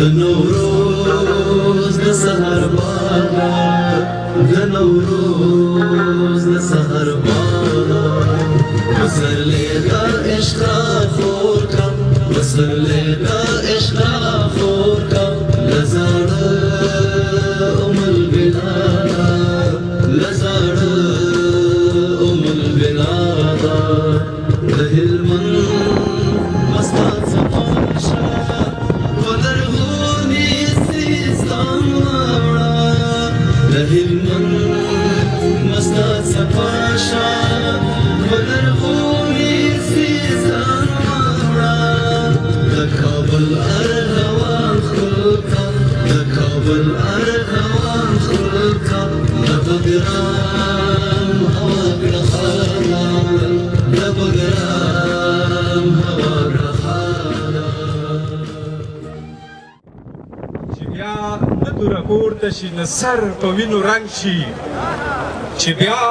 د نوروز د سحر باغ د نوروز د سحر باغ پسرلی د عشق خور کم پسرلی د عشق خور کم لزاړه ام البلاد لزاړه ام البلاد د هلمند مستان سماشا ولرغوني سیستان واړه د هلمند مستان سماشا ولرغوني سیستان واړه د کابل ارغوان خلکا د کابل ارغوان خلکا د بګرام هوا ګړخاله د بګرام هوا ګړخاله چې بیا نه توره پورته شي نه سر په وینو رنګ شي چې بیا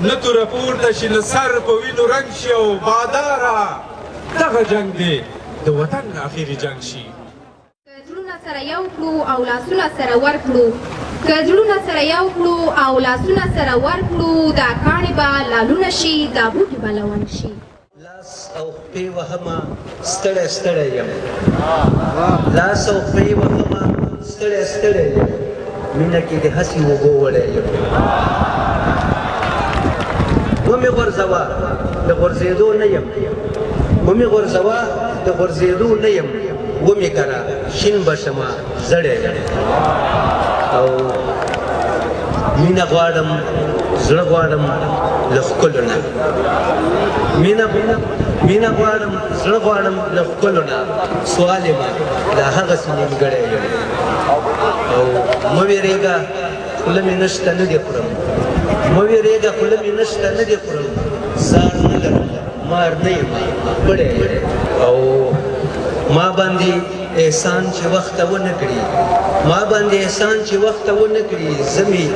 نه توره پورته شي نه سر په وینو رنګ شي او باداره دغه جنګ دی د وطن اخري جنګ شي که زړونه سره یو کړو او لاسونه سره ورکړو که زړونه سره یو کړو او لاسونه سره ورکړو دا کاڼې به لالونه شي دا بوټي به لون شي لاس او خپې وهمه ستړی ستړی یم لاس او خپې وهمه ستړی ستړی یم مینه کې د هسې اوبو وړی یم ومې غورځوه د غورځېدو نه یم ومې غورځوه د غورځېدو نه یم ومې کره شین به شمه زړی یم او مینه غواړم زړه غواړم له ښکلو نه مینه غواړم زړه غواړم له ښکلو نه سوال یمه لا هغسې نیمګړی یم او مه وېرېږه خوله مې نشته نه دې خورم مه وېرېږه خوله مې نشته نه دې خورم زار نه لرم مار نه یم بړی یم او ما باندې احسان چې وخته ونه کړي ما باندې احسان چې وخته ونه کړي زه مې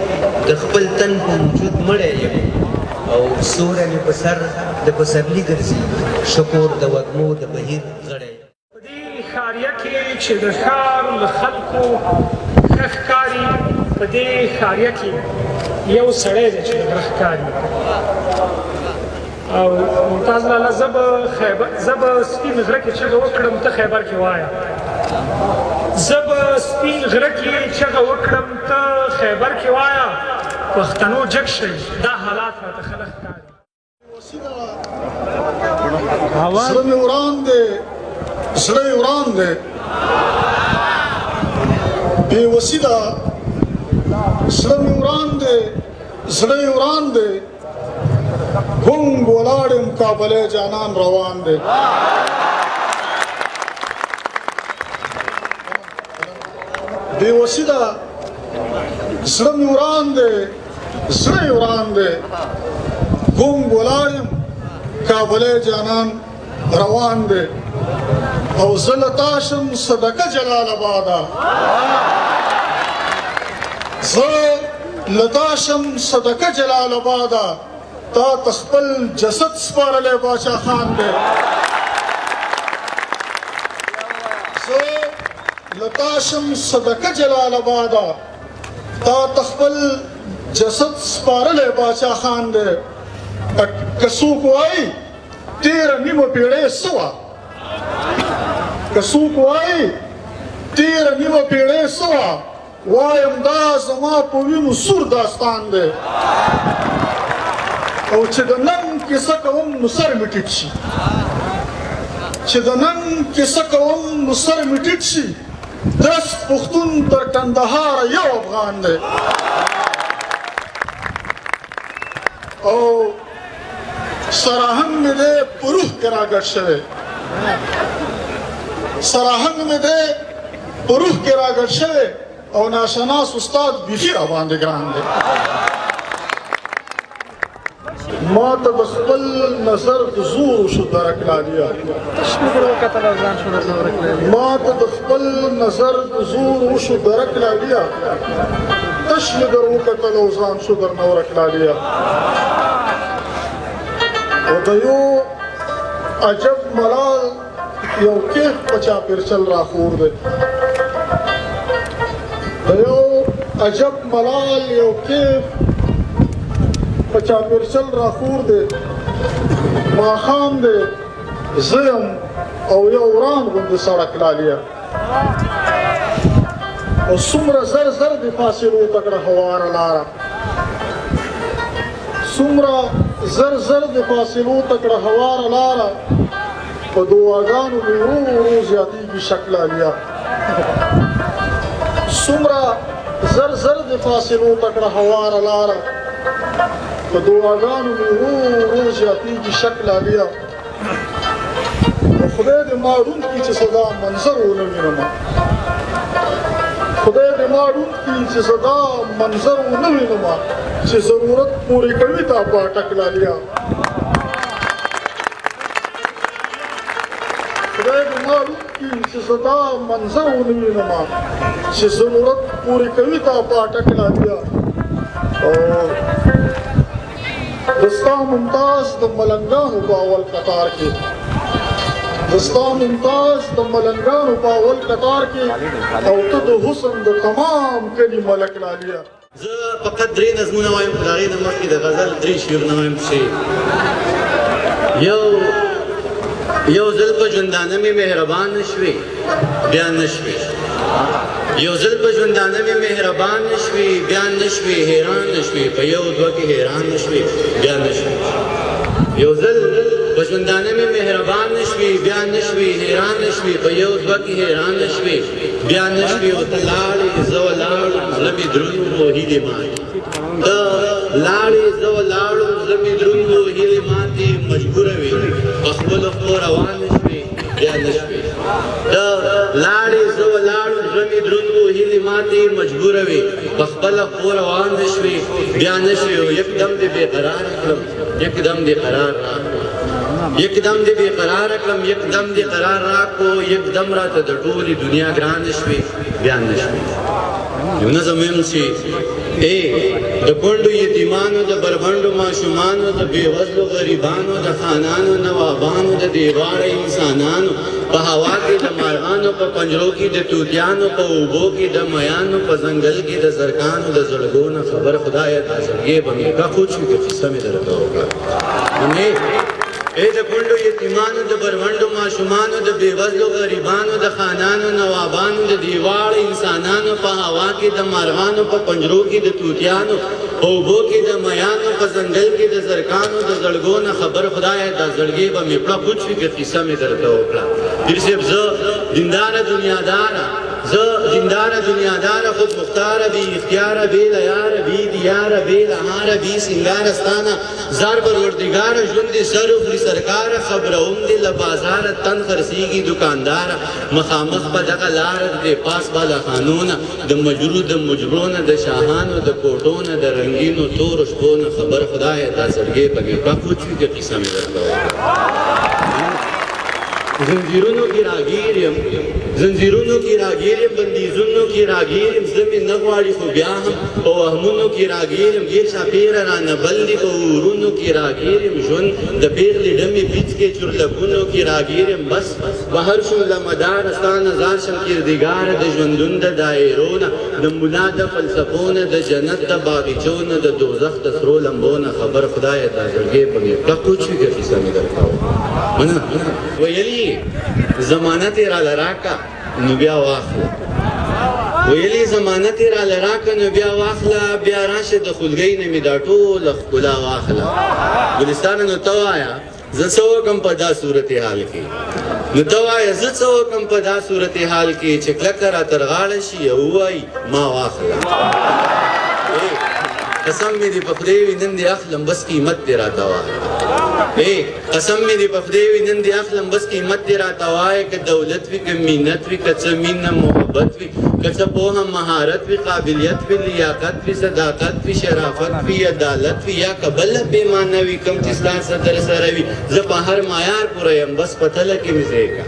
د خپل تن په وجود مړی یم او سوری مې په سر د پسرلي ګرځي شکور د وږمو د بهیر غړی یم په دې ښاریه کې چې د ښار له خلکو ښه ښکاري په دې ښاریه کې یو سړی دی چې د غره ښکاري او ممتاز لاله زه به سپین غره کې چغه وکړم ته خیبر کې وایه زه به سپین غره کې چغه وکړم ته خیبر کې وایه پښتنو جګ شئ دا حالات راته ښه نه ښکاري زړه مې وران دی زړه مې وران دی بېوسي ده زړه مې وران دی زړه مې وران دی ګونګ ولاړ یم کابلی جانان روان دی بېوسي ده زړه مې وران دی زړه مې وران دی ګونګ ولاړ یم کابلی جانان روان دی او زه له تا شم صدقه جلال آباده زه له تا شم صدقه جلال آباده تا ته خپل جسد سپارلی باچا خان دی زه له تا شم صدقه جلال آباده تا ته خپل جسد سپارلی باچا خان دی که څوک وایي تېره نیمه پېړۍ څه وه که څوک وایي تېره نیمه پېړۍ څه وه وایم دا زما په وینو سور داستان دی او چې د نن کیسه کوم نو سر مې ټیټ شي چې د نن کیسه کوم نو سر مې ټیټ شي درست پښتون تر کندهاره یو افغان دی او سراهنګ مې دی په روح کې راګډ شوی سراهنګ مې دی په روح کې راګډ شوی او ناشناس استاد بیخي راباندې ګران دی ما ته د خپل نظر د زور شو درک لالیا ما ته د خپل نظر د زور شو درک لالیا تش مې در وکتل او ځان شو در نه ورک لالیا او د یو عجب ملال یو کیف په چاپېرچل راخور دی د یو عجب ملال یو کیف په چاپېرچل راخور دی ماښام دی زه یم او یو وران غوندې سړک لاليه او څومره زر زر د فاصلو تکړه هواره لاره څومره زر زر د فاصلو تکړه هواره لاره په دعاګانو مې ورو ورو زیاتېږي شک لاليه څومره زر زر د فاصلو تکړه هواره لاره په دعاګانو مې ورو ورو زیاتېږي شک لاليه خدای دې ما ړوند کړي چې صدا منظر ونه وینم خدای دې ما ړوند کړي چې صدا منظر ونه وینم چې ضرورت پورې کوي تا پاټک لاليه خدای دې ما ړوند کړي چې صدا منظر ونه وینم چې ضرورت پورې کوي تا پاټک لاليه دستا ممتاز د ملنګانو په اول قطار کې دستا ممتاز د ملنګانو په اول قطار کې او ته د حسن د تمام کلي ملک لاليه زه فقط 3 نظمونه وایم خو د هغې نه مخکې د غزل 3 شعرونه وایم چې یو ځل په ژوندانه مې مهربان نشوې بیا نشوې یو ځل په ژوندانه مې مهربان نشوې بیا نشوې حیران نشوې په یو دوه کې حیران نشوې بیا نشوې یو ځل په ژوندانه مې مهربان نشوې بیا نشوې حیران نشوې په یو دوه کې حیران نشوې بیا نشوې او ته لاړې زه ولاړم زړه مې دروند و هیلې ماتې ته لاړې زه ولاړم زړه مې دروند و هیلې ماتې مجبوره وې په خپلو خپلو روان نشوې بیا نشوې ته لاړې زه ولاړم زړه مې دروند و هیلې ماتې مجبوره وې په خپله خپلو روان نشوې بیا نشوې او یکدم دې بېقراره کړم یکدم دې قرار راکړم یکدم دې بېقرار کړم یکدم دې قرار راکړو یکدم راته د ټولې دنیا ګرانه شوې بیا نه شوې یو نظم ویم چې د کونډو یتیمانو د بربنډو ماشومانو د بېوزلو غریبانو د خانانو نوابانو د دېواړه انسانانو په هوا کې د مارغانو په پنجرو کې د توتیانو په اوبو کې د میانو په ځنګل کې د زرکانو د زړګو نه خبر خدایه دا زړګې به مې کا خوږ وي که قصه مې درته وکړه د کونډو یتیمانو د بربنډو ماشومانو د بېوزلو غریبانو د خانانو نوابانو د دېواړه انسانانو په هوا کې د مارغانو په پنجرو کې د توتیانو په اوبو کې د میانو په ځنګل کې د زرکانو د زړګو نه خبر خدایه دا زړګې به مې پړه خوږ وي که قصه مې درته وکړه پیر صاحب زه دینداره دنیاداره زه دینداره دنیاداره خود مختاره بی اختیاره بی لیاره بی دیاره بی لهاره بی سنگاره ستانه زار پروردگاره ژوند دې سر وخوري سرکاره خبروم دې له بازاره تن خرڅېږي دوکانداره مخامخ په دغه لاره دې پاس بالا خانونه د مجرو د مجرونه د شاهانو د کوټو نه د رنګینو تورو شپو نه خبر خدایه دا زړګې په مې پړه خوږ وي که قصه مې درته وکړه زنجیرونو کی راگیر یم زنجیرونو کی راگیر یم بندیزونو کی راگیر یم زمین نغواړي خو بیا هم په وهمونو کی راگیر یم غیر چاپیره رانه بلدي په ورونو کی راگیر یم ژوند د پیغلې ډمې پیڅ کې چورلکونو کی راگیر یم بس بهر شم له مداره ستا نظار شم کردګاره د ژوندون د دایرو نه د ملا د فلسفو نه د جنت د باغچو نه د دوزخ د سرو لمبو نه خبر خدایه دا زړګې په مې پړه خوږ وي که قصه مې درته وکړه ویلي ضمانت را لراکا نو بیا واخله ویلي ضمانت را لراکا نو بیا واخله بیا راشه د خولګۍ نه مې دا ټوله ښکلا واخله ګلستانه نو ته وایه زه څه وکړم په دا صورتحال کې نو ته وایه زه څه وکړم په دا صورتحال کې چې کلکه را تر غاړه شي او ووایي ما واخله قسم مې دې په خدای وي نن دې اخلم بس قیمت دې راته وایه قسم مې دې په خدای وي نن دې اخلم بس قیمت دې راته وایه که دولت وي که مینت وي که څه مینه محبت وي که څه پوهه مهارت وي قابلیت وي لیاقت وي صداقت وي شرافت وي عدالت وي یا که بله پیمانه وي کوم چې ستا صدر سره وي زه په هر معیار پوره یم بس په تله کې مې ځای کا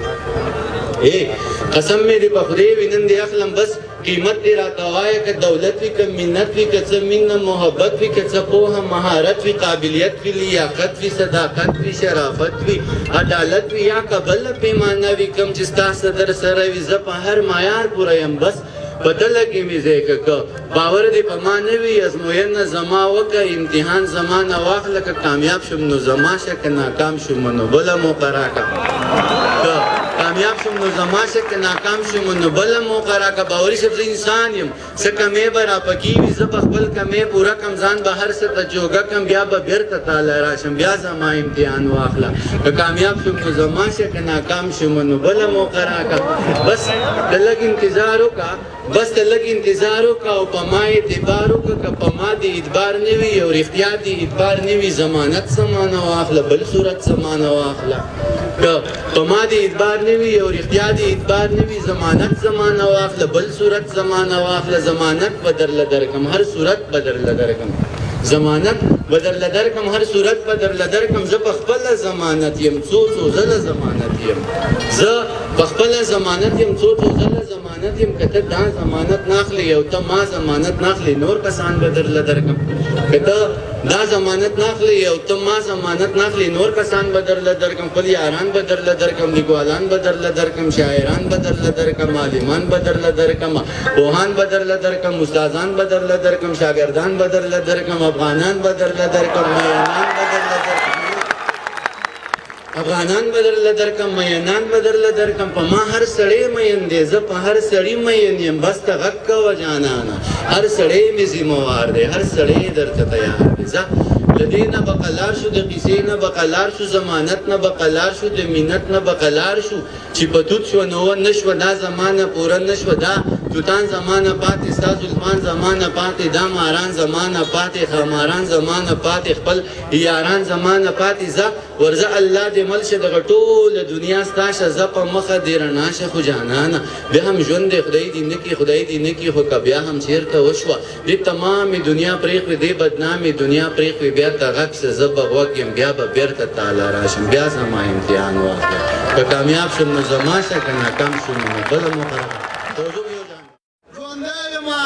قسم مې دې په خدای وي نن دې اخلم بس قیمت دې راته وایه که دولت وي که منت وي که څه مینه محبت وي که څه پوهه مهارت وي قابلیت وي لیاقت وي صداقت وي شرافت وي عدالت وي یا که بله پیمانه وي کوم چې ستا صدر سره وي زه په هر معیار پوره یم بس په دله کې مې ځای که باور دې په ما نه وي ازموینه زما وکړه امتحان زما نه واخله که کامیاب شم نو زما شه که ناکام شم نو بله موقع راکړه که کامیاب شم نو زما شه که ناکام شم نو بله موقع راکړه باوري صاحب زه انسان یم څه کمې به راپکې وي زه به خپل کمې پوره کم ځان به هر څه ته جوګه کم بیا به بېرته تاله راشم بیا زما امتحان واخله که کامیاب شم نو زما شه که ناکام شم نو بله موقع راکړه بس د لږ انتظار وکړه بس ته لږ انتظار وکړه او په ما اعتبار وکړه که په ما دې اعتبار نه وي او رښتیا دې اعتبار نه وي ضمانت زمانه واخله بل صورت زمانه واخله که په ما دې اعتبار نه وي او رښتیا دې اعتبار نه وي ضمانت زمانه واخله بل صورت زمانه واخله ضمانت به درله درکړم هر صورت به درله درکړم ضمانت به درله درکړم هر صورت به درله درکړم زه په خپله ضمانت یم څو ځله ضمانت یم زه په خپله ضمانت یم څو ځله ضمانت یم که ته دا ضمانت ناخلې او ته ما ضمانت ناخلې نور کسان به درله درکړم که ته دا ضمانت ناخلې او ته ما ضمانت ناخلې نور کسان به درله درکړم خپل یاران به درله درکړم لیکوالان به درله درکړم شاعران به درله درکړم عالمان به درله درکړم پوهان به درله درکړم استادان به درله درکړم شاګردان به درله درکړم افغانان به درله درکړم مینان به درله درکړم افغانان به درله درکړم مینان به درله درکړم په ما هر سړی مین دی زه په هر سړي مین یم بس ته غږ کوه جانانه هر سړی مې ذمهوار دی هر سړی درته تیار دی ځه له دې نه به قلار شو د قیسې نه به قلار شو ضمانت نه به قلار شو د مینت نه به قلار شو چې په توت شوه نو نه شوه دا زمانه پوره نه شوه دا توتان زمانه پاتې ستا زلفان زمانه پاتې دا ماران زمانه پاتې خماران زمانه پاتې خپل یاران زمانه پاتې ځه ورځه الله دې مل شه دغه ټوله دنیا ستا شه زه په مخه دې رڼا شه خو جانانه بیا هم ژوند دی خدای دې نه کړي خدای دې نه کړي خو که بیا هم چېرته وشوه دې تمامې دنیا پرېښوي دې بدنامې دنیا پرېښوي بیا ته غږ شه زه به غوږ یم بیا به بېرته تاله راشم بیا زما امتحان واخله که کامیاب شم نو زما شه که ناکام شم نو بله موقع ژوندی یمه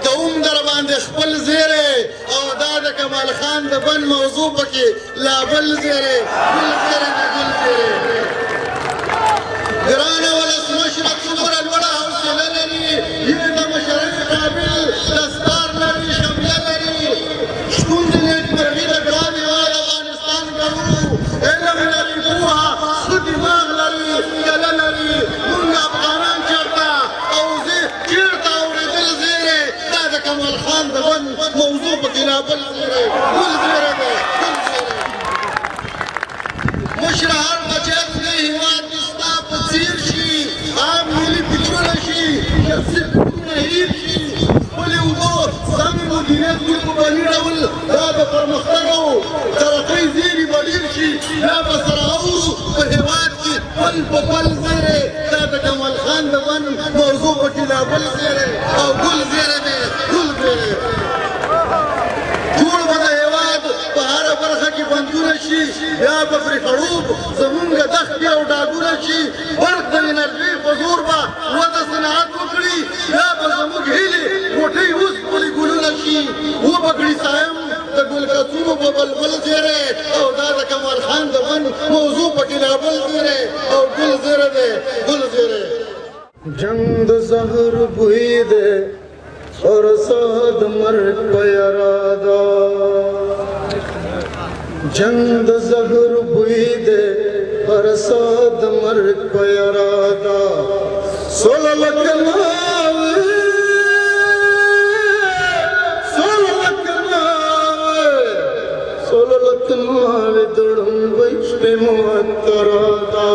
ته هم در باندې خپل زیری او دا د کمال خان د بن موضوع پکې لا بل زیری ګل زیری د ګل زیری ګرانه ولسمشره څومره لوړه حوصله لري یې د مشرف قابل دستار لري شمله لري شتون د نیکمرغي د ګران هېواد افغانستان ګورو علم لري پوهه ښه دماغ لري کله لري مونږ افغانان چېرته او زه چېرته اورېدل زیری دا د کمال خان د بن موضوع پکې لا بل زیری ګل زیری دی ګل زیری مشره هر بچی خدای هېواد دې ستا په څېر شي عام ملي فکرونه شي شخصي فکرونه هېر شي خپلې اوبه سمې مدیریت کړي په بني ډول دا د پرمختګ او ترقۍ زیري به ډېر شي بیا به سره اورو په هېواد کې پل په پل زیری دا د کمال خان د بن موضوع پکې لا بل زیری او ګل زیری دی ګل زیری ټول به د هېواد په هره برخه کې بندونه شي بیا به پرې خړوب زمونږ دښتې او ډاګونه شي برق د انرژۍ په زور به وده صنعت وکړي بیا به زموږ هیلې غوټۍ اوسپلې ګلونه شي وبکړي صایم د ګل کڅونو په بلبل زیری او دا د کمال خان د بن موضوع پکې لا بل زیری او ګل زیری دی ګل زیری جنگ د زهر بوی دی اور ساد مرگ په اراده جنگ د زهر بوی دی اور ساد مرگ په اراده سوله لکه ناوې سوله لکه ناوې د ړنګوۍ شپې معطره ده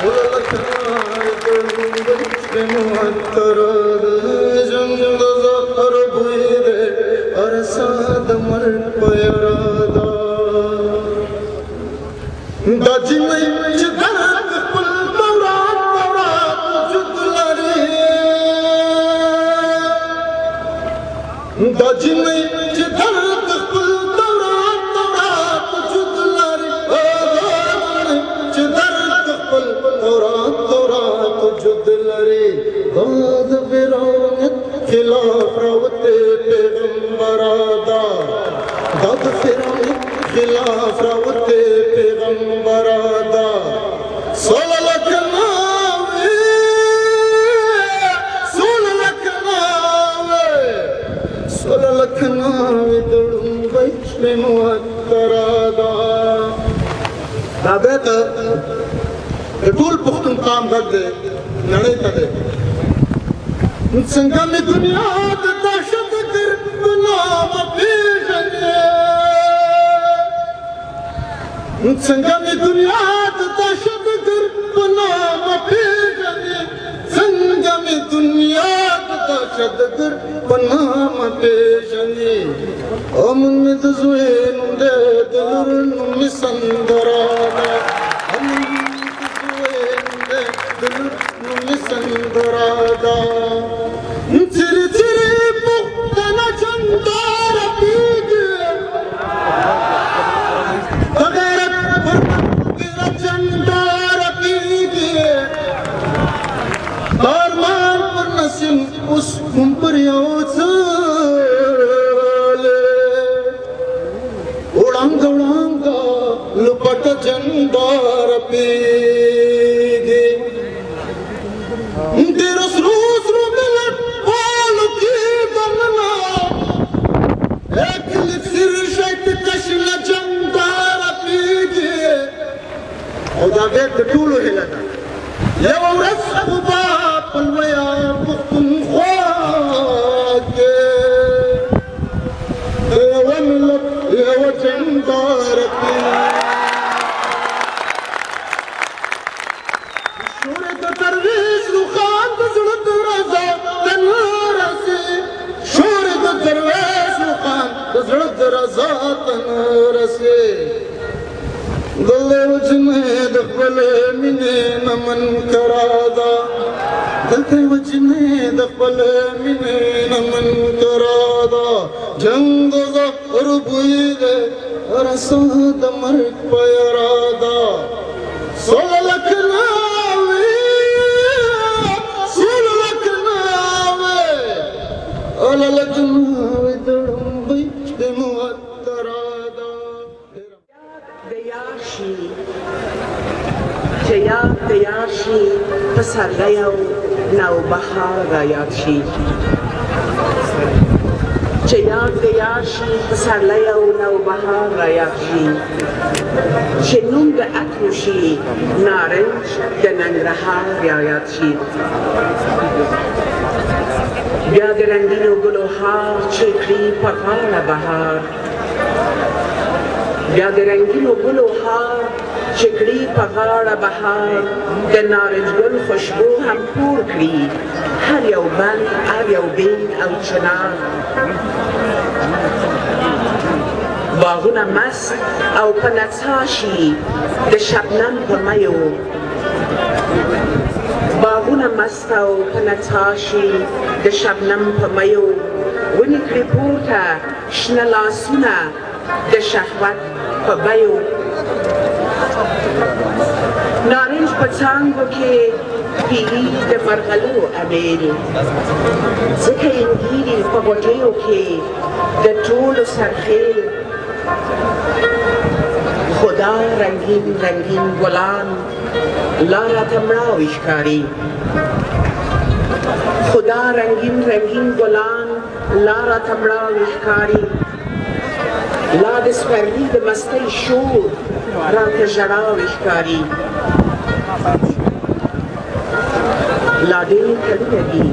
سوله لکه ناوې د ړنګوۍ شپې معطره ده جنګ د زهر بوی دی اور ساد مرگ په اراده دا جنۍ چې درد خپل دوران وجود لري دا جنۍ چې درد خپل دوران وجود لري چې درد خپل دوران وجود لري دا د فرعون خلاف راوته پیغمبره ده دا د فرعون خلاف راوته پیغمبره ده سوله لکه ناوې سوله دا بیت د ټول پښتون قام غږ دی نړۍ ته دی څنګه مې دنیا د دهشت ګر په نامه پېژنې څنګه مې دنیا د دهشت ګر په نامه پېژنې څنګه مې دنیا د دهشت ګر په نامه پېژنې او موږ مې د زوی نوم دی د لور نوم مې سندره ده سندرادا چری چری پختنا چندار پیگه بغیرت پر چندار پیگه دارمان پر نسیم اس پر یو چاله اڑانگا اڑانگا لپٹ چندار پیگه तेरा सरूस रू मिलन वाल की बनना एक लिखिर शक कशल चंदार पीगे और दा बेट टूलो हिलना ये औरस खुदा पलवया पुख्तन ख्वाके ये वमलक ये वचंदार पीगे शूरत तरवीस रुखान तजड़त रजा तनरसे शूरत तरवीस रुखान तजड़त रजा तनरसे गले वजने दखबले मिने नमन करादा गले वजने दखबले मिने नमन करादा जंग ज़हर बुईगे रसाद मर्क पयरादा सोलखना Yashi pasarlayaw nau bahara yashi yashi pasarlayaw nau bahara yashi shenum da atrushi naranj da nangrahar yashi bya de rangino gulohar chekri pakara bahar bya de rangino gulohar چکڑی پغاڑ بہار د نارنج گل خوشبو هم پور کړي هر یو بن هر یو بین او چنار باغونه مست او په نڅا شي د شبنم په میو باغونه مست او په نڅا شي د شبنم په میو ونې کړي پورته شنه لاسونه د شهوت په بیو نارنج پڅانګو کې پیری د مرغلو امیل ځکه یې ګیري په غوټیو کې د ټولو سرخیل خدا رنگین رنگین ګلان لاره ته مړاوي ښکاري خدا رنگین رنگین ګلان لاره ته مړاوي ښکاري لا د سپرلي د مستۍ شور راته ژړاوي ښکاري لا ډېر کلونه دي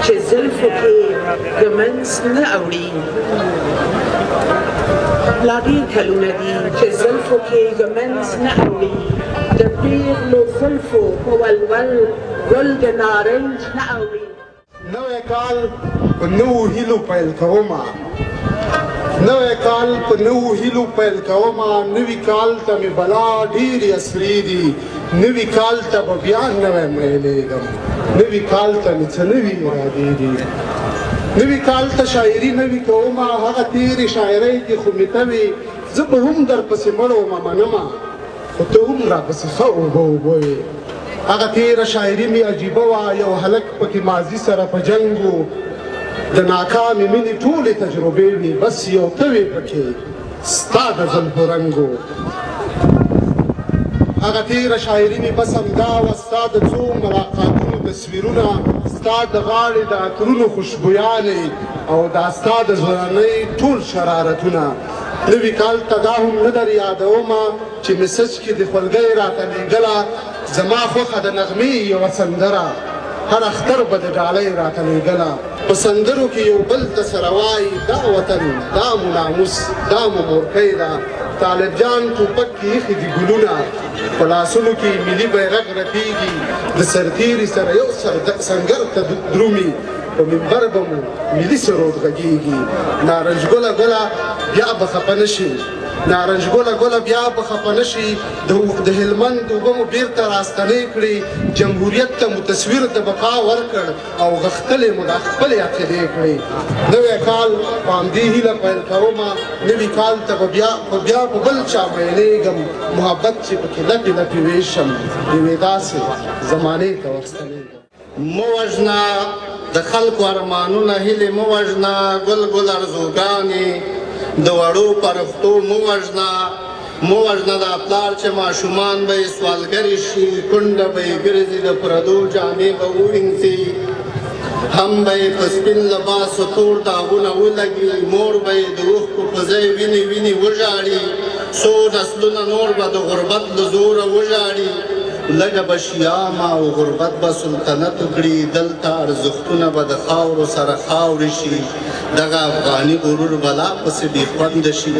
چې زلفو کې ږمنځ نه اوړي لا ډېر کلونه دي چې زلفو کې ږمنځ نه اوړي د پیغلو زلفو په ولول ګل د نارنج نه اوړي نوی کال په نوو هیلو پیل کومه نوی کال په نوو هیلو پیل کومه نوي کال ته مې بلا ډېرې اسرې دي نوي کال ته به بیا نوی میلېږم نوي کال ته مې څه نوي ارادې دي نوي کال ته شاعري نوي کومه هغه تېرې شاعرۍ دي خو مې ته وې زه به هم درپسې مړ ومه منمه خو ته هم راپسې ښه اوبه اوبه وې هغه تېره شاعري مې عجیبه وه یو هلک پکې ماضي سره په جنګ و د ناکامې مینې ټولې تجربې وې بس یو ته وې پکې ستا د زلفو رنګ و هغه تېره شاعري مې بس همدا وه ستا د څو ملاقاتونو تصویرونه ستا د غاړې د عطرونو خوشبویانې او دا ستا د ځوانۍ ټول شرارتونه نوي کال ته دا هم نه در یادومه چې میسج کې د خولګۍ راته لېږله زما خوښه د نغمې یوه سندره هر اختر به د ډالۍ راته لېږله په سندرو کې یو بل ته سره وایي دا وطن دا مو ناموس دا مو مورکۍ ده طالب جان ټوپک کې ایښي دي ګلونه په لاسونو کې ملي بیرغ رپېږي د سرتېري سره یو سنګر ته درومي په منبر به مو ملي سرود غږېږي نارنج ګله ګله بیا به خفه نه شي نارنج ګله ګله بیا به خفه نه شي د هلمند اوبه مو بېرته راستنې کړي جمهوریت ته مو تصویر د بقا ورکړ او غښتلې مو دا خپلې عقیدې کړې نوی کال په همدې هیله پیل کومه نوي کال ته به بیا په بل چا میینېږم محبت چې پکې لپې لپې ویشم یوې داسې زمانې ته ورستنېږم مو وژنه د خلکو ارمانونه هیلې مو وژنه ګل ګل ارزوګانې د وړو پرښتو مو وژنه دا پلار چې ماشومان به یې سوالګرې شي کونډه به یې ګرځي د پردو جامې به ووینځي هم به یې په سپین لباسو تور داغونه ولګي مور به یې د اوښکو په ځای وینې وینې وژاړي څو نسلونه نور به د غربت له زوره وژاړي لږه به شیامه او غربت به سلطنت وکړي دلته ارزښتونه به د خاورو سره خاورې شي دغه افغاني غرور به لا پسې بې خونده شي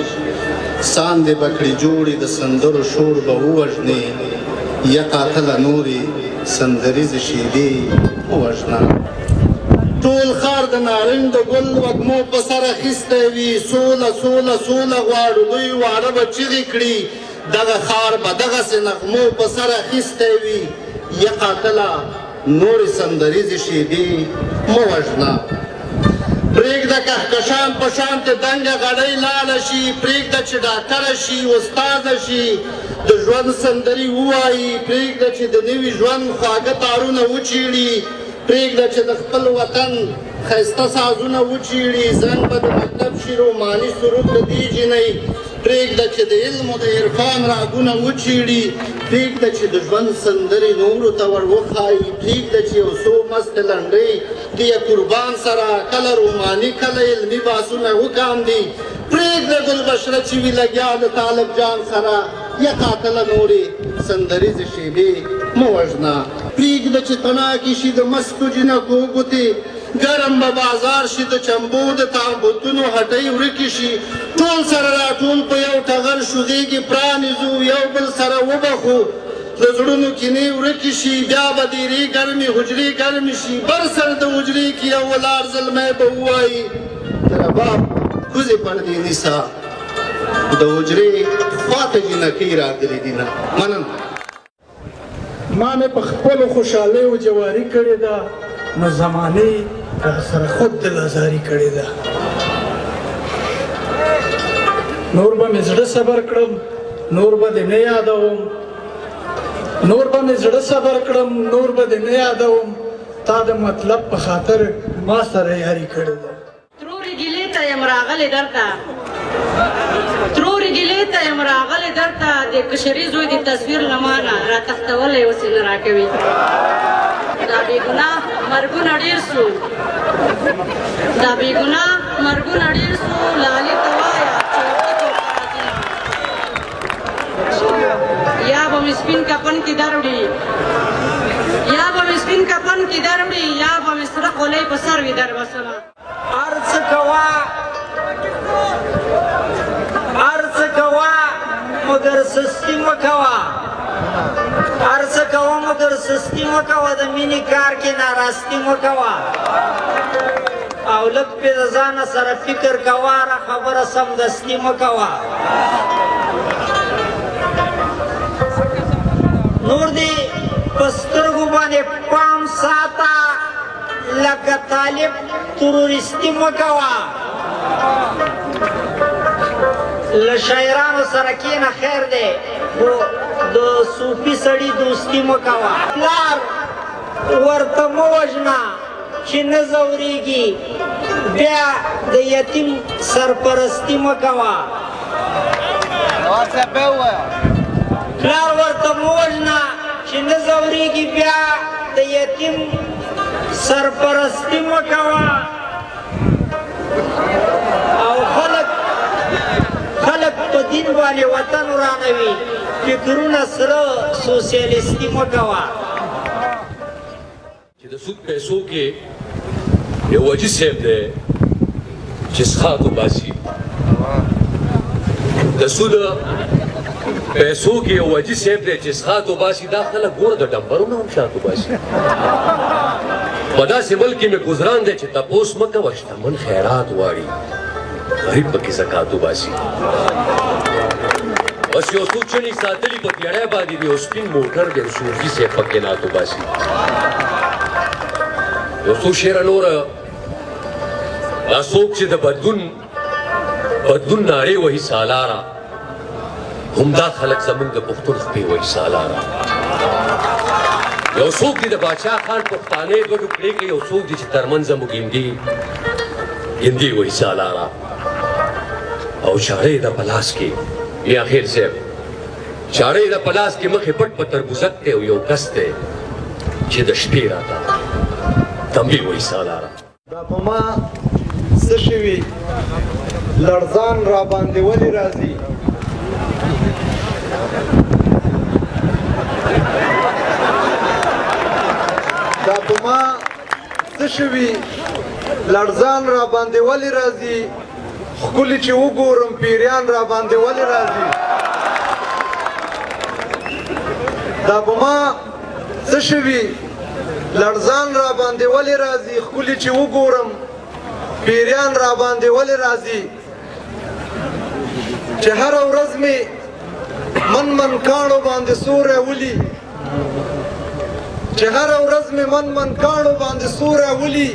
ساندې به کړي جوړې د سندرو شور به ووژنې یا قاتله نورې سندریزې شیدې ووژنه ټول ښار د نارنج د ګل وږمو په سر اخیستی وي سوله سوله سوله غواړو دوی واړه به چیغې کړي دغه ښار به دغسې نغمو په سر اخیستی وي یا قاتله نورې سندریزې شیدې مه وژنه پرېږده کهکشان په شانتې دنګه غړۍ لاړه شي پرېږده چې ډاکټره شي استاده شي د ژوند سندرې ووایي پرېږده چې د نوي ژوند خواږه تارونه وچیړي پرېږده چې د خپل وطن ښایسته سازونه وچیړي زنګ به د مطلب شي روماني سرود د دې جینۍ پرېږده چې د علم او د عرفان راګونه وچیړي پرېږده چې د ژوند سندرې نورو ته ور وښایي پرېږده چې یو څو مستې لنډۍ د یې قربان سره کله روماني کله علمي بحثونه وکاندي پرېږده ګلبشره چې وي لګیا د طالب جان سره یا قاتله نورې سندریزې شیبې مه وژنه پرېږده چې تناکې شي د مستو جینکو ګوتې ګرم به بازار شي د چمبو د تابوتونو هټۍ ورکې شي ټول سره راټول په یو ټغر شو غېږې پرانیزو یو بل سره وبخو د زړونو کینې ورکې شي بیا به دیرې ګرمې حجرې ګرمې شي بر سر د حجرې کې یو ولاړ زلمی به ووایي د رباب کوزې پردې نیسه د حجرې خواته جینکۍ راغلې دي نه مننه ما مې په خپلو خوشحالیو جواري کړې ده نو زمانې سره خود دلازاري کړې ده نور به مې زړه صبر کړم نور به دې نه یادوم نور به مې زړه صبر کړم نور به دې نه یادوم تا د مطلب په خاطر ما سره یاري کړې ده ترورې ګیلې ته یم راغلی درته ترورې ګیلې ته یم راغلی درته د کشري زوی د تصویر له مانه راتښتولی اوس یې نه راکوي دا بېګناه مرګونه ډېر سو دا بېګناه مرګونه ډېر سو لالي ته وایه یا به مې سپین کفن کې دروړي یا به مې سپین کفن کې دروړي یا به مې سره خولۍ په سر وي در بسمه هر څه کوه مګر سستي مه کوه هر څه کوه مګر سستي مه کوه د مینې کار کې ناراستي مه کوه او لږ پې د ځانه سره فکر کوه هره خبره سمدستي مه کوه نور دې په سترګو باندې پام ساته لکه طالب تروریستي مه کوه له شاعرانو سره کښېنه خیر دی خو د صوفي سړي دوستي مه کوه پلار ورته مه وژنه چې نه ځورېږي بیا د یتیم سرپرستي مه کوه پلار ورته مه وژنه چې نه ځورېږي بیا د یتیم سرپرستي مه کوه او خلک دین باندې وطن ورانوي فکرونه سره سوسیالیستي مه کوه چې د سود پیسو کې یو وجي صاحب دی چې څښاک وباسي د سود پیسو کې یو وجي صاحب دی چې څښاک وباسي دا خلک ګوره د ډمبرونه هم شاک وباسي په داسې ملک کې مې ګزران دی چې تپوس مه کوه شتمن خیرات غواړي غریب پکې زکات وباسي بس یو څوک چڼې ساتلي په پیړۍ باندې دی یو سپین موټر دی صوفي صاحب پکې نعت وباسي یو څو شعره نوره دا څوک چې د بدلون نارې وهي سالاره همدا خلک زموږ د پښتون خپې وهي سالاره یو څوک دی د باچا خان پښتانې دوه ټوکړې کوي یو څوک دی چې ترمنځه مو ګیندي وهي سالاره او چاړه یې د په لاس کې یا خیر صاحب چاړه یې د په لاس کې مخې پټ په تربوزک دی او یو کس دی چې د شپې راته تنبیه وهي سالاره دا په ما څه شوي لړزان را باندې ولې راځي دا په ما څه شوي لړزان را باندې ولې راځي ښکلي چې وګورم پیریان را باندې ولې راځي دا په ما څه شوي لړزان را باندې ولې راځي ښکلي چې وګورم پیریان را باندې ولې راځي چې هره ورځ مې من کاڼو باندې سوری ولي چې هره ورځ مې من کاڼو باندې سوری ولي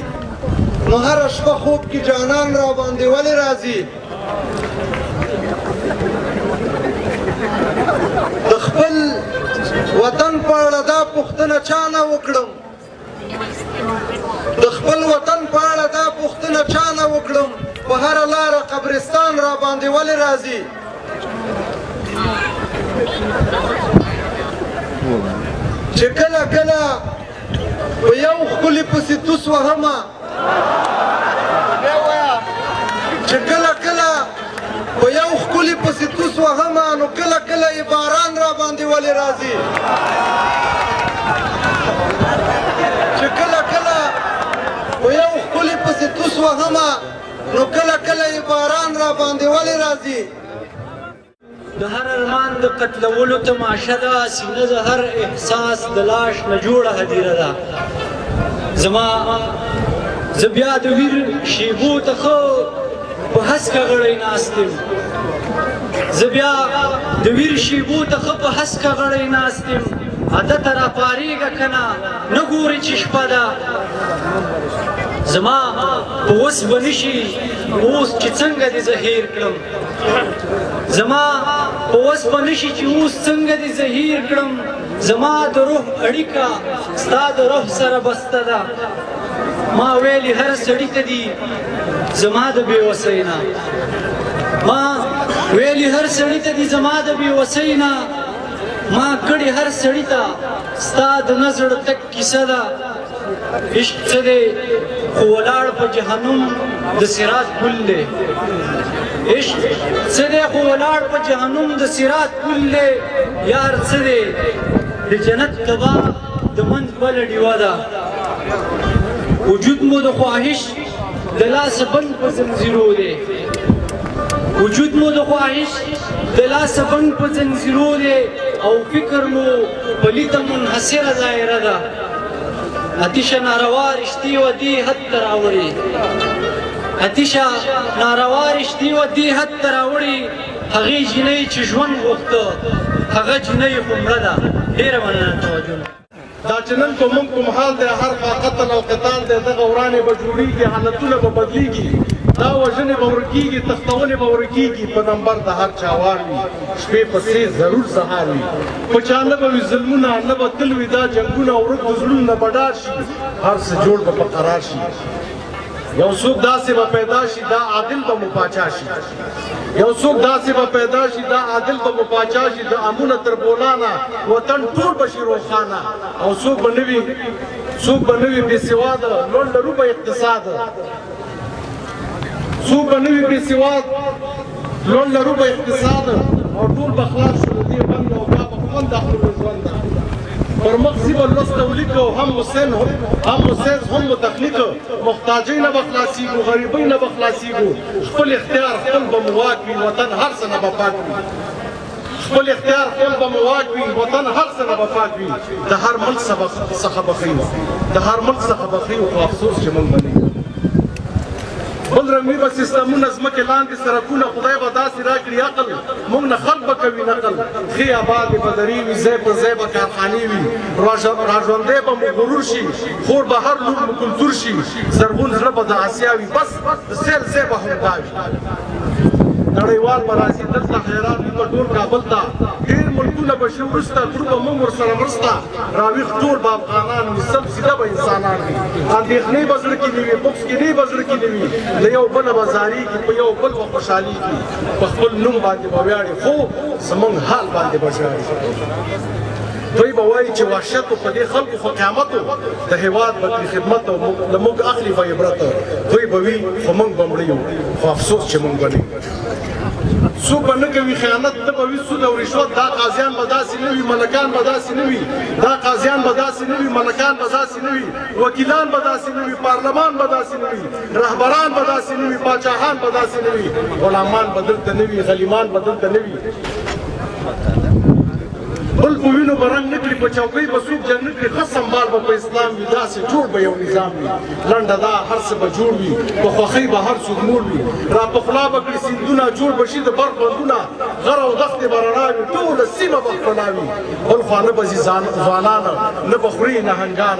نو هره شپه خوب کې جانان را باندې ولې راځي د خپل وطن په اړه دا پوښتنه چا نه وکړم د خپل وطن په اړه دا پوښتنه چا نه وکړم په هره لاره قبرستان را باندې ولې راځي چې کله کله په یو ښکلي پسې توس وهمه چې کله کله په یو ښکلي پسې توس وهمه نو کله کله یې باران را باندې ولې راځي چې کله کله په یو ښکلي پسې توس وهمه نو کله کله یې باران را باندې ولې راځي د هر ارمان د قتلولو تماشه ده سینه د هر احساس د لاش نه جوړه هدیره ده زه بیا د ویر شیبو ته ښه په هسکه غړی ناست یم زه بیا د ویر شیبو ته ښه په هسکه غړی ناست یم عادته راپارېږه که نه نه ګورې چې شپه ده زما په وس به نشي اوس چې څنګه دې زه هیر کړم زما په وس به نشي چې اوس څنګه دې زه هیر کړم زما د روح اړیکه ستا د روح سره بسته ده ما ویلي هر سړي ته دي زما د بېوسۍ نه ما ویلي هر سړي ته دي زما د بېوسۍ نه ما کړي هر سړي ته ستا د نظر تک کیسه ده عشق څه دی خو ولاړ په جهنم د صراط پل دی عشق څه دی خو ولاړ په جهنم د صراط پل دی یار څه دی د جنت کبا د منځ بله ډیوه ده وجود مو د خواهش د لاسه بند په زنځیرو دی وجود مو د خواهش د لاسه بند په زنځیرو دی او فکر مو پلیته منحصره دایره ده اتیشه ناروا رشتي و دې حد ته راوړي اتیشه ناروا رشتي و دې حد ته راوړي هغې جینۍ چې ژوند غوښته هغه جینۍ خو مړه ده ډېره مننه توجه دا چې نن په موږ کوم حال دی هر خوا قتل او قتال دی دغه ورانې به جوړېږي حالتونه به بدلېږي دا وژنې به ورکېږي تختونې به ورکېږي په نمبر د هر چا وار وي شپې پسې ضرور سهار وي په چا نه به وي ظلمونه نه به تل وي دا جنګونه ورک د زړونو نه به ډار شي هر څه جوړ به په قرار شي یو څوک داسې به پیدا شي دا عادل به مو پاچا شي یو څوک داسې به پیدا شي دا عادل به مو پاچا شي د امونه تر بولانه وطن ټول به شي روښانه او څوک به نه وي بېسواده لوړ لرو به اقتصاد څوک به نه وي بېسواد لوړ لرو به اقتصاد او ټول به خلاص شو د دې بند او بیا به خوند اخلو له ژونده پر مغزي به لوست او لیکو هم حسین هم متخلیق محتاجۍ نه به خلاصېږو غریبۍ نه به خلاصېږو خپل اختیار خپل به مو واک وي وطن هر څه نه به پاک وي خپل اختیار خپل به مو واک وي وطن هر څه نه به پاک وي د هر ملک څخه به ښیو د هر ملک څخه به ښیو خو افسوس چې موږ به نه یو بل رنګوي به سیستمونه ځمکې لاندې سړکونه خدای به داسې راکړي عقل موږ نه خلق به کوي نقل ښې آبادې به درې وي ځای پر ځای به کارخانې وي راژوندی به مو غرور شي خور به هر لور مو کلتور شي زرغون زړه به د اسیا وي بس د سیل ځای به همدا وي نړیوال به راځي دلته حیران وي په ټول کابل ته ډېر ملکونه به شي وروسته کړو به موږ ورسره مرسته راویښ ټول به افغانان وي سب سیده به انسانان وي اندېښنې به زړه کې نه وي بوکس کې به زړه کې نه وي له یو بله به زارېږي په یو بل به خوشحالېږي په خپل نوم باندې به ویاړي خو زموږ حال باندې به ژاړي دوی به وایي چې وحشت په دې خلکو خو قیامت د هېواد به ترې خدمت او له موږ اخلي به عبرت دوی به وي خو موږ به مړه یو خو افسوس چې موږ به نه څوک به نه کوي خیانت ته به وي سود او رشوت دا قاضیان به داسې نه وي ملکان به داسې نه وي دا قاضیان به داسې نه وي ملکان به داسې نه وي وکیلان به داسې نه وي پارلمان به داسې نه وي رهبران به داسې نه وي پاچاهان به داسې نه وي غلامان به دلته نه وي غلیمان به دلته نه وي بل په وینو به رنګ نه کړي په چوکۍ به څوک جنګ نه کړي ښه سنبال به په اسلام وي داسې جوړ به یو نظام وي لنډه دا هر څه به جوړ وي په خوښۍ به هر څوک موړ وي را پخلا به کړي سیندونه جوړ به شي د برق بندونه غر او دښتې به رڼا وي ټوله سیمه به ښکلا وي بل خوا نه به ځي ځوانان نه به خوري نهنګان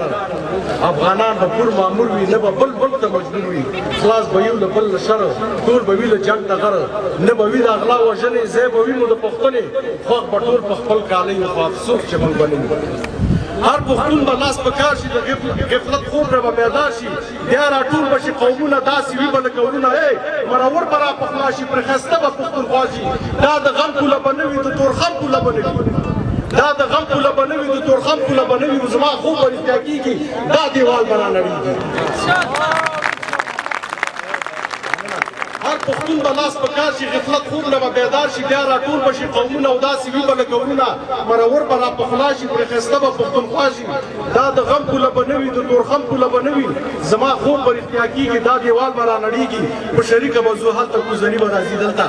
افغانان به پور مامور وي نه به بل ته مجبور وي خلاص به یو له بل له شر ټول به وي له جنګ د غره نه به وي د اغلا وژنې ځای به وي نو د پښتنې خوښ به ټول په خپل کالۍ خو افسوس چې موږ به نه هر پښتون به لاس په کار شي د غفلت خوب به بیدار شي بیا راټول به شي قومونه داسې وي به لکه ورونه مرور به راپخلا شي پرې ښایسته به پښتونخوا شي دا د غم کوله به نه وي د تورخم کوله به نه وي دا د غم کوله به نه وي د تورخم کوله به نه وي زما خوب به رښتیا کېږي دا دیوال به رانړېږي هر پښتون به لاس په کار شي غفلت خوب نه به بیدار شي بیا راټول به شي قومونه او داسې وي به لکه ورونه مرور به راپخلا شي پرې ښایسته به پښتونخوا شي دا د غم کوله به نه وي د تورخم کوله به نه وي زما خوب به رښتیا کېږي دا دیوال به رانړېږي په شریکه به ځو هلته کوزني به راځي دلته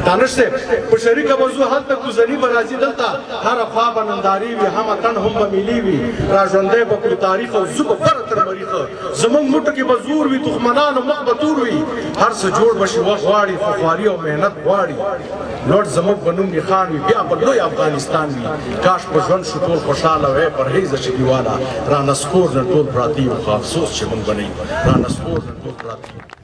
دانش صاحب په شریکه به ځو هلته کوزني به راځي دلته هره خوا به نندارې وي هم اتڼ هم به ملي وي راژوندی به کړو تاریخ او زه به بره تر مریخه زموږ موټو کې به زور وي دښمنانو مخ به تور وي هر څه جوړ به شي وخت غواړي خو خواري او محنت غواړي لوړ زموږ به نوم نښان وي بیا به لوی افغانستان وي کاش په ژوند شو ټول خوشحاله وی پرهیزه شګیواله رانسکور نه ټول پراته یو خو افسوس چې موږ به نه یو رانسکور نه ټول پراته یو